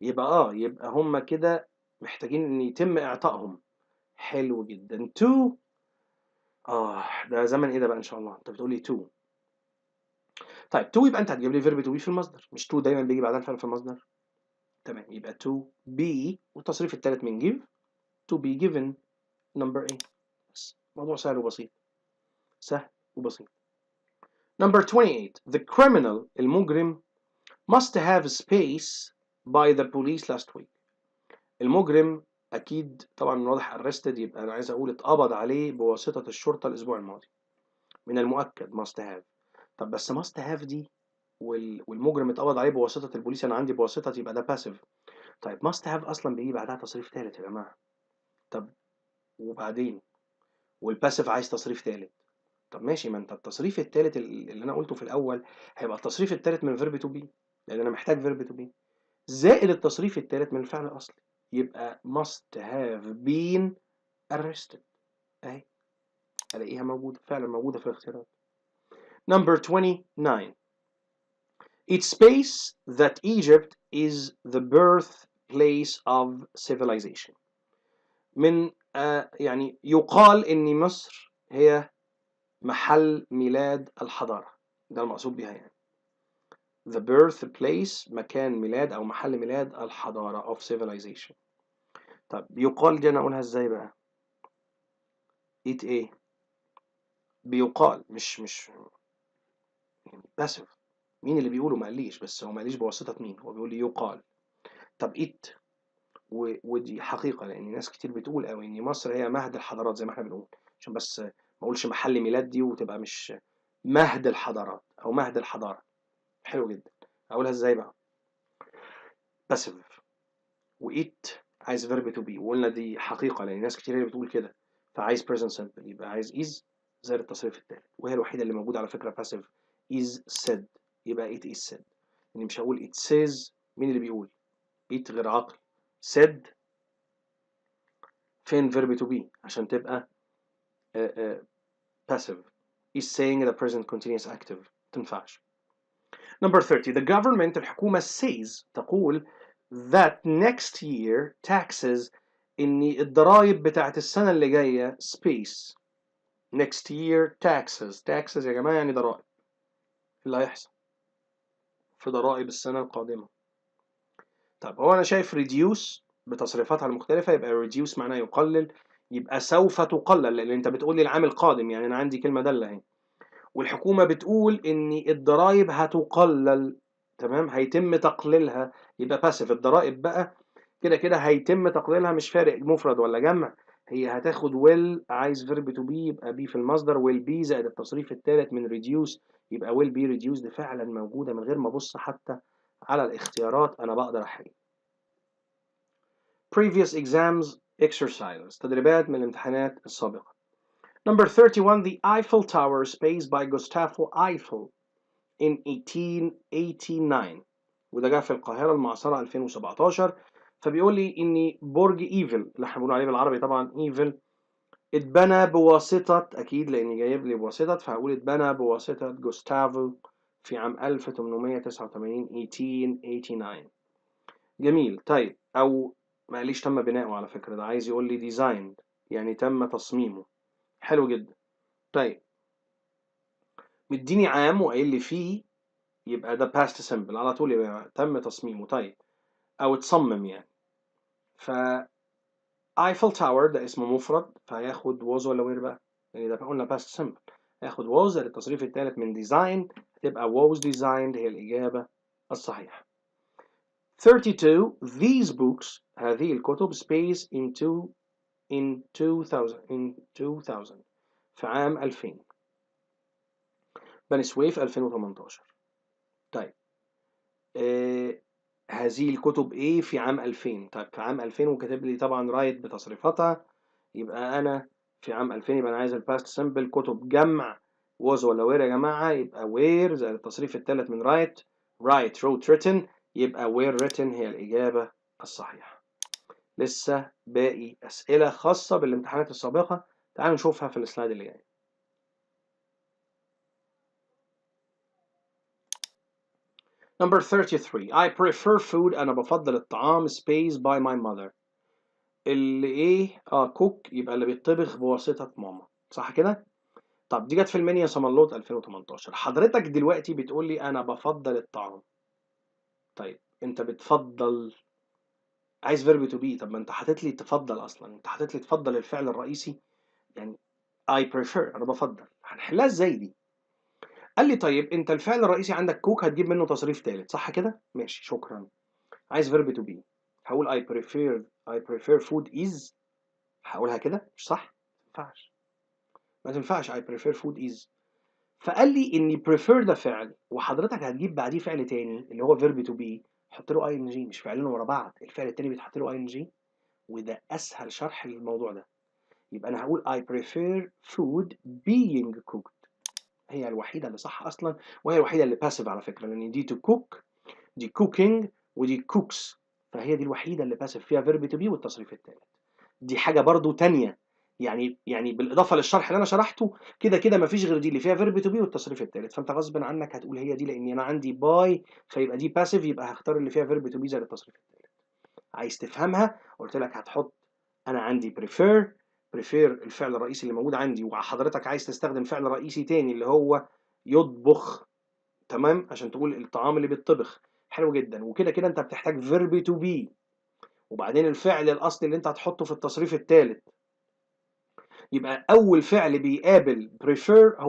يبقى هم كده محتاجين ان يتم اعطائهم. حلو جدا. to ده زمن ايه ده بقى ان شاء الله؟ انت بتقول لي to. طيب to يبقى انت هتجيب لي فيرب to be في المصدر، مش to دايما بيجي بعدها الفعل في المصدر. تمام، يبقى to be والتصريف الثالث من give to be given number A. بس موضوع سهل وبسيط، سهل وبسيط. number 28 the criminal المجرم must have space by the police last week. المجرم اكيد طبعا من واضح arrested، يبقى انا عايز اقول اتقبض عليه بواسطة الشرطة الاسبوع الماضي. من المؤكد must have. طب بس must have دي والمجرم اتقبض عليه بواسطة البوليس، انا عندي بواسطة يبقى ده passive. طيب must have اصلا بيجي بعدها تصريف ثالث يا جماعة. طب وبعدين والباسيف عايز تصريف ثالث. طب ماشي، ما انت التصريف الثالث اللي انا قلته في الاول هيبقى التصريف الثالث من فيرب تو بي، لان انا محتاج فيرب تو بي زائد التصريف الثالث من الفعل الاصلي، يبقى must have been arrested. اهي الاقيها موجوده، فعلا موجوده في الاختيارات. number 29 it's space that Egypt is the birthplace of civilization. من يعني يقال ان مصر هي محل ميلاد الحضارة، ده المقصود بها يعني. the birthplace مكان ميلاد أو محل ميلاد الحضارة of civilization. طب بيقال دي أنا أقولها إزاي بقى؟ it إيه؟ بيقال مش يعني passive. مين اللي بيقوله؟ ما قاليش، بس هو ما قاليش بواسطة مين، هو بيقول لي يقال. طب it ودي حقيقة، لأن ناس كتير بتقول أوي إن مصر هي مهد الحضارات زي ما إحنا بنقول، عشان بس ما أقولش محل ميلاد دي وتبقى مش مهد الحضارات أو مهد الحضارة. حلو جدا. أقولها إزاي بقى؟ passive وإيت عايز فيرب تو بي، وقلنا دي حقيقة لأن ناس كتير اللي بتقول كده، فعايز present simple يبقى عايز is زائد التصريف التالت، وهي الوحيدة اللي موجودة على فكرة passive is said، يبقى it is said. يعني مش هقول it says، مين اللي بيقول؟ it غير عقل، said فين فيرب تو بي عشان تبقى passive is saying the present continuous active، تنفعش. number 30 the government الحكومة says تقول that next year taxes ان الضرائب بتاعت السنة اللي جاية space next year taxes يا جماعة يعني ضرائب. اللي هيحصل في ضرائب السنة القادمة. طب هو انا شايف reduce بتصريفاتها المختلفة، يبقى reduce معناه يقلل، يبقى سوف تقلل، لأن أنت بتقول لي العام القادم، يعني أنا عندي كلمة دالة أهي. والحكومة بتقول إن الضرايب هتقلل، تمام، هيتم تقليلها، يبقى باسف. الضرائب بقى كده كده هيتم تقليلها، مش فارق مفرد ولا جمع، هي هتاخد will، عايز verb to be يبقى be في المصدر، will be زائد التصريف الثالث من reduce، يبقى will be reduced فعلا موجودة من غير ما أبص حتى على الاختيارات، أنا بقدر أحل. previous exams exercises، تدريبات من الامتحانات السابقة. Number 31 the Eiffel Tower spaced by Gustavo Eiffel in 1889، وده جه في القاهرة المعاصرة 2017. فبيقول لي إن برج إيفل اللي احنا بنقول عليه بالعربي طبعا إيفل اتبنى بواسطة، أكيد لأني جايب لي بواسطة، فهقول اتبنى بواسطة جوستافو في عام 1889 1889. جميل. طيب أو ما قاليش تم بناؤه على فكرة، ده عايز يقول لي designed يعني تم تصميمه. حلو جدا. طيب مديني عام وقايل لي فيه، يبقى ده past simple على طول، يبقى تم تصميمه. طيب أو اتصمم يعني. ف ايفل تاور ده اسم مفرد، فهياخد was ولا where بقى؟ يعني ده قلنا past simple، هياخد was للتصريف الثالث من design، هتبقى was designed هي الإجابة الصحيحة. 32 these books، هذه الكتب space in 2000 في عام 2000. بني سويف 2018. طيب هذه الكتب ايه في عام 2000؟ طيب في عام 2000 وكاتب لي طبعا رايت بتصريفاتها، يبقى انا في عام 2000 يبقى انا عايز الباست سمبل، كتب جمع was ولا where يا جماعه؟ يبقى where زائد التصريف الثالث من رايت، write wrote written، يبقى where written هي الاجابه الصحيحه. لسه باقي اسئله خاصه بالامتحانات السابقه، تعالوا نشوفها في السلايد اللي جاي. Number 33 I prefer food، أنا بفضل الطعام space by my mother، اللي إيه؟ cook يبقى اللي بيطبخ بواسطة ماما، صح كده؟ طب دي جت في المنيا صملوط 2018. حضرتك دلوقتي بتقول لي أنا بفضل الطعام. طيب أنت بتفضل، عايز verb to be، طب ما أنت حاطط لي تفضل أصلا، أنت حاطط لي تفضل الفعل الرئيسي، يعني I prefer أنا بفضل، هنحلها إزاي دي؟ قال لي طيب أنت الفعل الرئيسي عندك cook هتجيب منه تصريف ثالث، صح كده؟ ماشي شكرا. عايز verb to be، هقول I prefer food is، هقولها كده مش صح؟ ما تنفعش I prefer food is. فقال لي ان prefer ده فعل، وحضرتك هتجيب بعديه فعل تاني اللي هو verb to be، حط له ing، مش فعلين ورا بعض، الفعل التاني بيتحط له ing، وده اسهل شرح للموضوع ده. يبقى انا هقول I prefer food being cooked، هي الوحيده اللي صح اصلا، وهي الوحيده اللي passive على فكره، لان دي to cook، دي cooking، ودي cooks، فهي دي الوحيده اللي passive فيها verb to be والتصريف التالت. دي حاجه برضو تانية، يعني بالاضافه للشرح اللي انا شرحته، كده كده مفيش غير دي اللي فيها فيرب تو بي والتصريف الثالث، فانت غصب عنك هتقول هي دي، لان انا عندي باي، فيبقى دي باسيف، يبقى هختار اللي فيها فيرب تو بي زي التصريف الثالث. عايز تفهمها؟ قلت لك هتحط، انا عندي بريفير الفعل الرئيسي اللي موجود عندي، وحضرتك عايز تستخدم فعل رئيسي تاني اللي هو يطبخ، تمام، عشان تقول الطعام اللي بيتطبخ. حلو جدا. وكده كده انت بتحتاج فيرب تو بي، وبعدين الفعل الاصلي اللي انت هتحطه في التصريف الثالث، يبقى اول فعل بيقابل prefer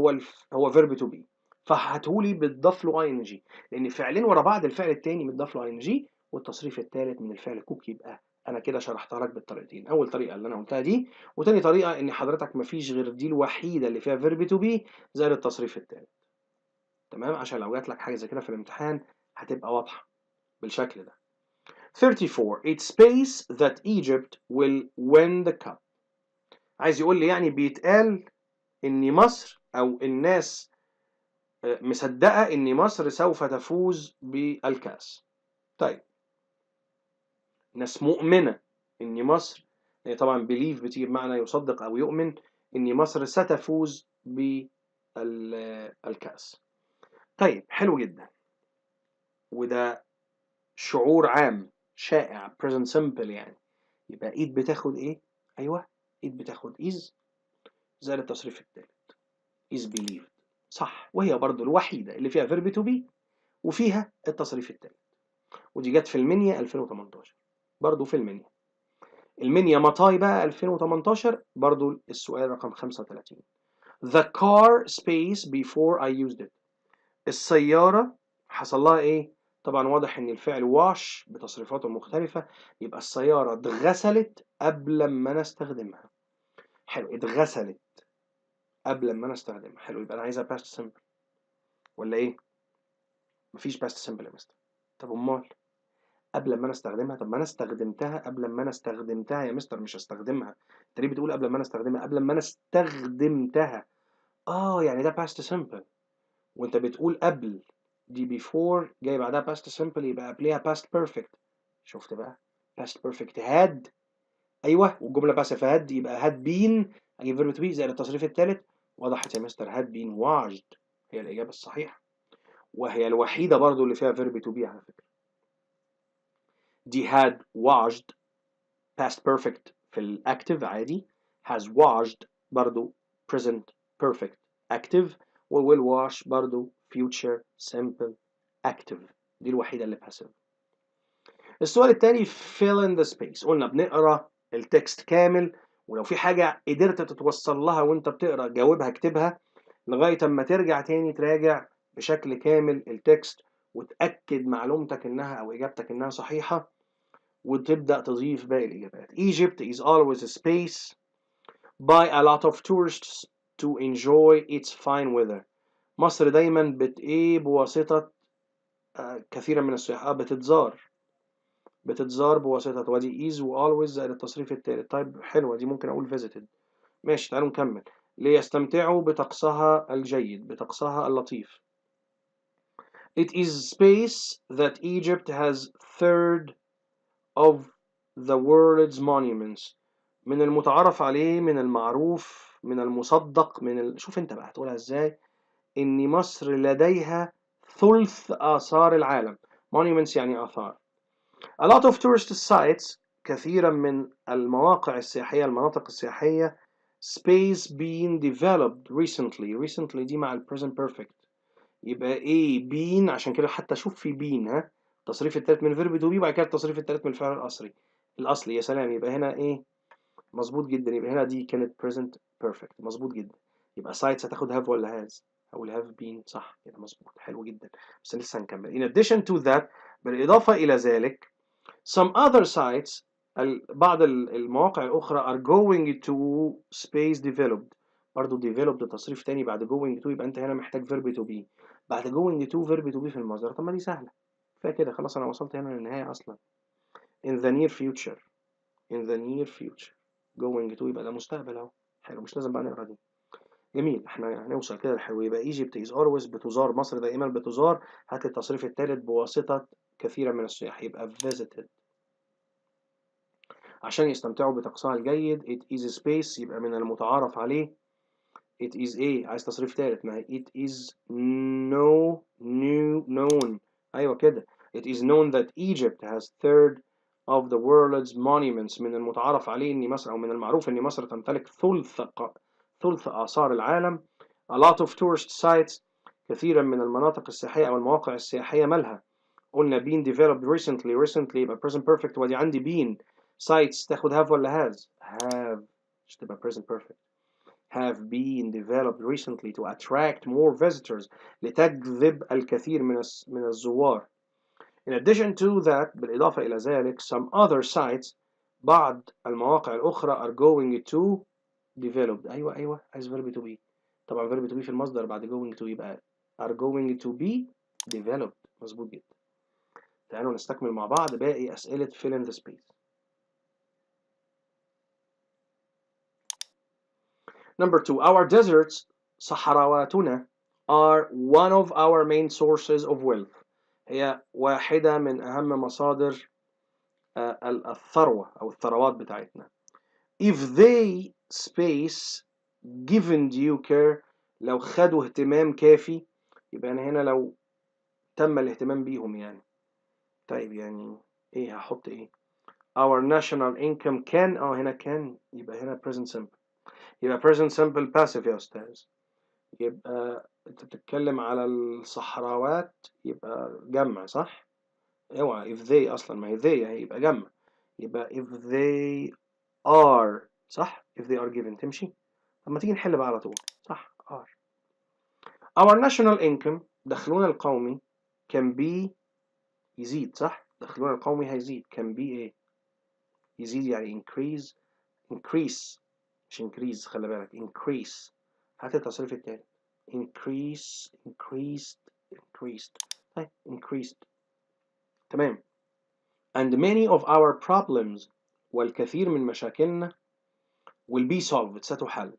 هو verb to be، فهاتهولي بتضاف له ing، لان فعلين ورا بعض الفعل الثاني متضاف له ing، والتصريف الثالث من الفعل كوك. يبقى انا كده شرحتها لك بالطريقتين، اول طريقه اللي انا قلتها دي، وتاني طريقه ان حضرتك مفيش غير دي الوحيده اللي فيها verb to be زائد التصريف الثالث، تمام، عشان لو جات لك حاجه زي كده في الامتحان هتبقى واضحه بالشكل ده. 34 It's space that Egypt will win the cup، عايز يقول لي يعني بيتقال ان مصر او الناس مصدقه ان مصر سوف تفوز بالكاس. طيب ناس مؤمنه ان مصر، طبعا believe بتيجي بمعنى يصدق او يؤمن ان مصر ستفوز بالكاس. طيب حلو جدا، وده شعور عام شائع present simple يعني، يبقى ايد بتاخد ايه؟ ايوه ايد بتاخد is زائد التصريف الثالث is believed، صح، وهي برضو الوحيده اللي فيها verb to be وفيها التصريف الثالث، ودي جت في المنيا 2018 برضو في المنيا. المنيا مطاي بقى 2018 برضو السؤال رقم 35. The car space before I used it. السيارة حصل لها ايه؟ طبعا واضح ان الفعل wash بتصريفاته المختلفة، يبقى السيارة اتغسلت قبل ما انا استخدمها. حلو، اتغسلت قبل ما انا استخدمها. حلو، يبقى انا عايزها past simple ولا ايه؟ مفيش past simple يا مستر. طب امال قبل ما انا استخدمها؟ طب ما انا استخدمتها قبل ما انا استخدمتها يا مستر، مش هستخدمها. انت ليه بتقول قبل ما انا استخدمها؟ قبل ما انا استخدمتها. يعني ده past simple، وانت بتقول قبل دي before جاي بعدها past simple، يبقى قبلها past perfect. شفت بقى؟ past perfect had، ايوه، والجمله passive had يبقى had been، اجيب verb to be زائد التصريف الثالث. وضحت يا مستر، had been washed هي الاجابه الصحيحه، وهي الوحيده برضو اللي فيها verb to be على فكره. دي had washed past perfect في الاكتف عادي، has washed برضو present perfect active، و will wash برضو future simple active. دي الوحيدة اللي passive. السؤال التاني fill in the space. قلنا بنقرا التكست كامل، ولو في حاجة قدرت تتوصل لها وانت بتقرا جاوبها اكتبها، لغاية اما ترجع تاني تراجع بشكل كامل التكست وتأكد معلومتك انها او اجابتك انها صحيحة، وتبدأ تضيف باقي الإجابات. Egypt is always a space by a lot of tourists to enjoy its fine weather. مصر دايما بواسطة كثيرا من السياح. بتتزار بواسطة، وادي is و always زائد التصريف التالت. طيب حلوة دي، ممكن أقول visited. ماشي، تعالوا نكمل. ليستمتعوا بطقسها الجيد، بطقسها اللطيف. It is space that Egypt has third of the world's monuments. من المتعارف عليه، من المعروف، من المصدق، شوف انت بقى هتقولها ازاي، ان مصر لديها ثلث آثار العالم. monuments يعني آثار. a lot of tourist sites، كثيرا من المواقع السياحية، المناطق السياحية. space being developed recently دي مع ال present perfect، يبقى ايه being، عشان كده حتى شوف في being التصريف التالت من verb to be، وبعد كده التصريف التالت من الفعل الأصلي. يا سلام، يبقى هنا ايه؟ مظبوط جدا، يبقى هنا دي كانت present perfect، مظبوط جدا. يبقى sites هتاخد have ولا has؟ هقول have been، صح كده، مظبوط، حلو جدا. بس لسه هنكمل. in addition to that، بالإضافة إلى ذلك، some other sites، بعض المواقع الأخرى are going to space developed. برضه developed تصريف تاني بعد going to، يبقى أنت هنا محتاج verb to be. بعد going to verb to be في المصدر. طب ما دي سهلة، كفاية كده خلاص، أنا وصلت هنا للنهاية أصلا. in the near future going to يبقى ده مستقبل أهو. حلو، مش لازم بقى نقرا دي. جميل، احنا هنوصل كده الحلو. يبقى Egypt is always بتزار، مصر دائما بتزار. هات التصريف الثالث بواسطة كثيرا من السياح، يبقى visited عشان يستمتعوا بطقسها الجيد. it is a space يبقى من المتعارف عليه. it is ايه؟ عايز تصريف ثالث، ما هي it is known. ايوه كده. it is known that Egypt has third of the world's monuments. من المتعارف عليه ان مصر، او من المعروف ان مصر تمتلك ثلث آثار العالم. a lot of tourist sites، كثيرا من المناطق السياحية او المواقع السياحية. مالها؟ قلنا been developed recently يبقى present perfect، ودي عندي been. sites تاخد have ولا has؟ have، مش تبقى present perfect. have been developed recently to attract more visitors، لتجذب الكثير من الزوار. in addition to that، بالإضافة إلى ذلك، some other sites، بعض المواقع الأخرى are going to developed. أيوة عايز verb to be. طبعا verb to be في المصدر بعد going to، يبقى are going to be developed. مظبوط جدا. تعالوا نستكمل مع بعض باقي أسئلة fill in the space. Number 2. Our deserts، صحراواتنا، are one of our main sources of wealth. هي واحدة من أهم مصادر الثروة أو الثروات بتاعتنا. If they space given due care، لو خدوا اهتمام كافي، يبقى أنا هنا لو تم الاهتمام بيهم يعني. طيب يعني إيه هحط إيه؟ Our national income can، هنا can، يبقى هنا present simple. يبقى present simple passive يا أستاذ. يبقى أنت بتتكلم على الصحراوات، يبقى جمع صح؟ اوعى if they، أصلا ما هي they يبقى جمع. يبقى if they are صح if they are given تمشي. طب ما تيجي نحل بقى على طول. صح are. Our national income دخلنا القومي can be يزيد صح؟ دخلنا القومي هيزيد can be ايه؟ يزيد يعني increase مش increase خلي بالك increase. هات التصريف التاني increased طيب increased تمام. and many of our problems والكثير من مشاكلنا will be solved ستحل.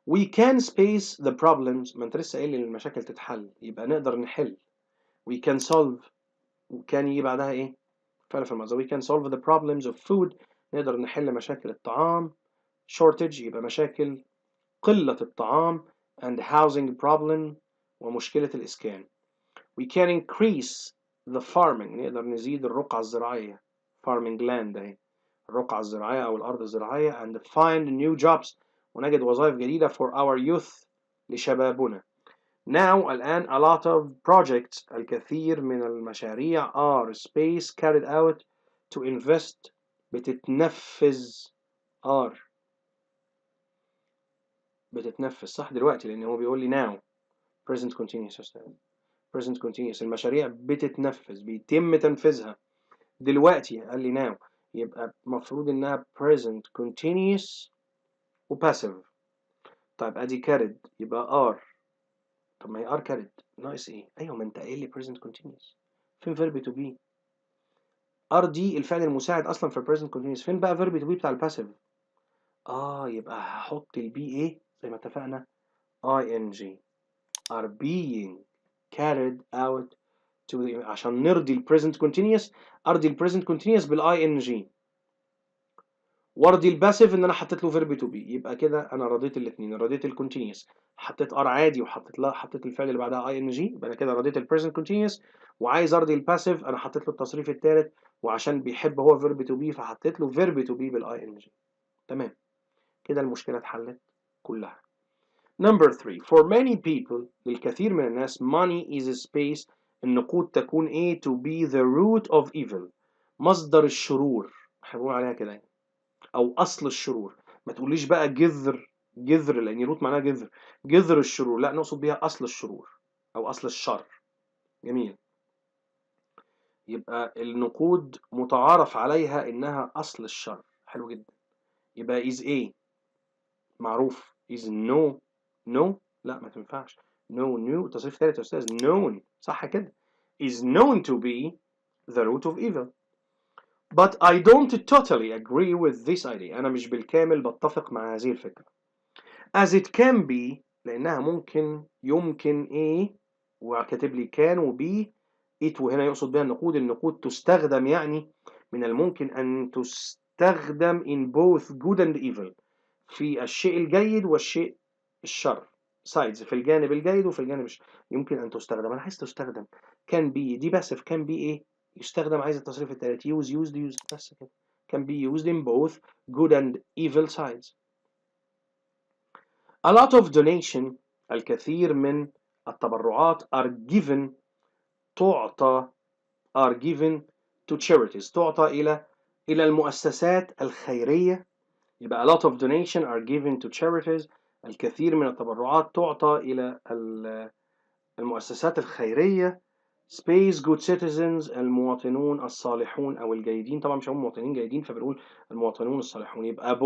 we can space the problems ما انت لسه قايل ان المشاكل تتحل يبقى نقدر نحل. we can solve كان يجي بعدها ايه؟ فعل في الماضي. we can solve the problems of food نقدر نحل مشاكل الطعام. shortage يبقى مشاكل قلة الطعام and housing problem ومشكلة الإسكان. we can increase the farming نقدر نزيد الرقعة الزراعية farming land اهي الرقعة الزراعية أو الأرض الزراعية and find new jobs ونجد وظائف جديدة for our youth لشبابنا. now الآن a lot of projects الكثير من المشاريع are space carried out to invest بتتنفذ صح دلوقتي لأن هو بيقول لي now present continuous يا أستاذ. present continuous المشاريع بتتنفذ بيتم تنفيذها دلوقتي قال لي now يبقى المفروض إنها present continuous و passive. طيب أدي carried يبقى are. طب ما هي are carried ناقص إيه؟ أيوه ما أنت قايل لي present continuous فين verb to be؟ are دي الفعل المساعد أصلا في present continuous فين بقى verb to be بتاع الباسيف؟ يبقى هحط البي إيه زي ما اتفقنا ing are being carried out to the عشان نرضي ال present continuous ارضي ال present continuous بالاي ان جي وارضي الباسيف ان انا حطيت له verb to be يبقى كده انا رضيت الاثنين رضيت ال continuous حطيت ار عادي حطيت الفعل اللي بعدها اي ان جي يبقى انا كده رضيت ال present continuous وعايز ارضي الباسيف انا حطيت له التصريف الثالث وعشان بيحب هو verb to be فحطيت له verb to be بالاي ان جي. تمام كده المشكلة اتحلت كلها. Number 3 for many people للكثير من الناس money is a space النقود تكون ايه to be the root of evil مصدر الشرور احنا بنقول عليها كده يعني. او اصل الشرور ما تقوليش بقى جذر لان روت معناها جذر الشرور لا نقصد بيها اصل الشرور او اصل الشر. جميل يبقى النقود متعارف عليها انها اصل الشر حلو جدا. يبقى is ايه معروف is no لا ما تنفعش no تصريف ثالث يا استاذ known صح كده is known to be the root of evil but I don't totally agree with this idea أنا مش بالكامل بتفق مع هذه الفكرة as it can be لأنها يمكن إيه وكاتب لي can و be it وهنا يقصد بها النقود تستخدم يعني من الممكن أن تستخدم in both good and evil في الشيء الجيد والشيء الشر sides في الجانب الجيد وفي الجانب الشر يمكن أن تستخدم أنا عايز تستخدم can be دي بس في can be إيه يستخدم عايز التصريف الثالث used بس كده can be used in both good and evil sides. A lot of donation الكثير من التبرعات are given to charities تعطى إلى المؤسسات الخيرية يبقى a lot of donation are given to charities الكثير من التبرعات تعطى إلى المؤسسات الخيرية space good citizens المواطنون الصالحون أو الجيدين طبعا مش هم مواطنين جيدين فبنقول المواطنون الصالحون يبقى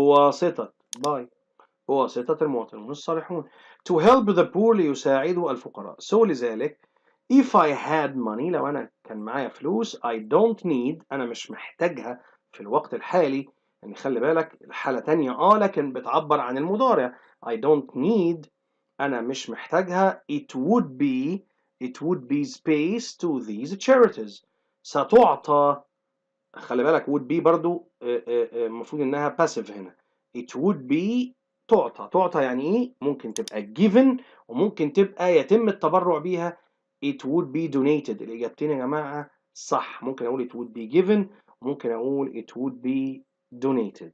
بواسطة المواطنون الصالحون to help the poor ليساعدوا الفقراء so لذلك if I had money لو أنا كان معايا فلوس I don't need أنا مش محتاجها في الوقت الحالي يعني خلي بالك الحالة تانية لكن بتعبر عن المضارع I don't need أنا مش محتاجها it would be space to these charities ستعطى خلي بالك would be برضو المفروض إنها passive هنا it would be تعطى يعني إيه ممكن تبقى given وممكن تبقى يتم التبرع بيها it would be donated الإجابتين يا جماعة صح ممكن أقول it would be given وممكن أقول it would be donated.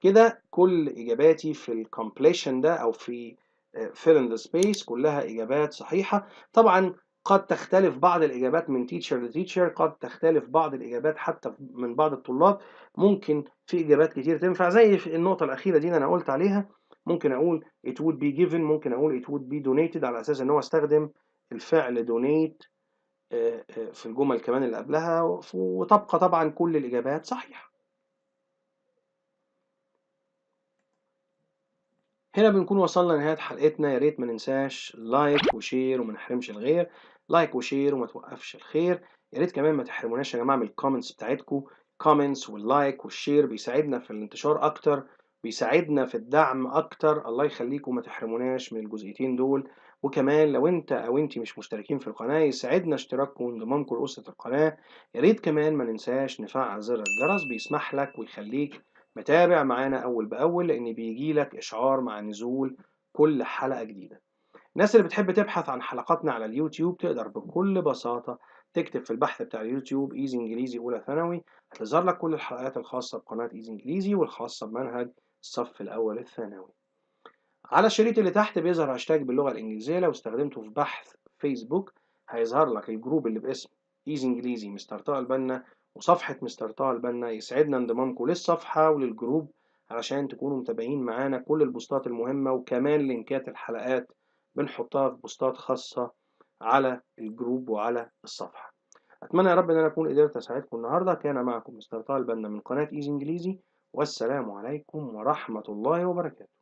كده كل إجاباتي في الكومبليشن ده أو في fill in the space كلها إجابات صحيحة. طبعا قد تختلف بعض الإجابات من teacher لتيتشر، قد تختلف بعض الإجابات حتى من بعض الطلاب. ممكن في إجابات كتير تنفع زي في النقطة الأخيرة دي اللي أنا قلت عليها. ممكن أقول it would be given، ممكن أقول it would be donated، على أساس إن هو استخدم الفعل donate في الجمل كمان اللي قبلها، وتبقى طبعا كل الإجابات صحيحة. هنا بنكون وصلنا لنهاية حلقتنا. يا ريت ما ننساش لايك وشير وما نحرمش الغير. لايك وشير وما توقفش الخير. يا ريت كمان ما تحرموناش يا جماعة من الكومنتس بتاعتكم. كومنتس واللايك والشير بيساعدنا في الانتشار أكتر، بيساعدنا في الدعم أكتر. الله يخليكم ما تحرموناش من الجزئيتين دول. وكمان لو أنت أو أنت مش مشتركين في القناة، يساعدنا اشتراككم وانضمامكم لأسرة القناة. يا ريت كمان ما ننساش نفعل زر الجرس، بيسمح لك ويخليك متابع معانا أول بأول، لأن بيجيلك إشعار مع نزول كل حلقة جديدة. الناس اللي بتحب تبحث عن حلقاتنا على اليوتيوب تقدر بكل بساطة تكتب في البحث بتاع اليوتيوب إيزي إنجليزي أولى ثانوي، هتظهر لك كل الحلقات الخاصة بقناة إيزي إنجليزي والخاصة بمنهج الصف الأول الثانوي. على الشريط اللي تحت بيظهر هاشتاج باللغة الإنجليزية، لو استخدمته في بحث فيسبوك هيظهر لك الجروب اللي باسم إيزي إنجليزي مستر البنا، وصفحة مستر البنا. يسعدنا انضمامكم للصفحة وللجروب علشان تكونوا متابعين معانا كل البوستات المهمة، وكمان لينكات الحلقات بنحطها في بوستات خاصة على الجروب وعلى الصفحة. أتمنى يا رب إن أنا أكون قدرت أساعدكم النهاردة. كان معكم مستر البنا من قناة إيزي إنجليزي، والسلام عليكم ورحمة الله وبركاته.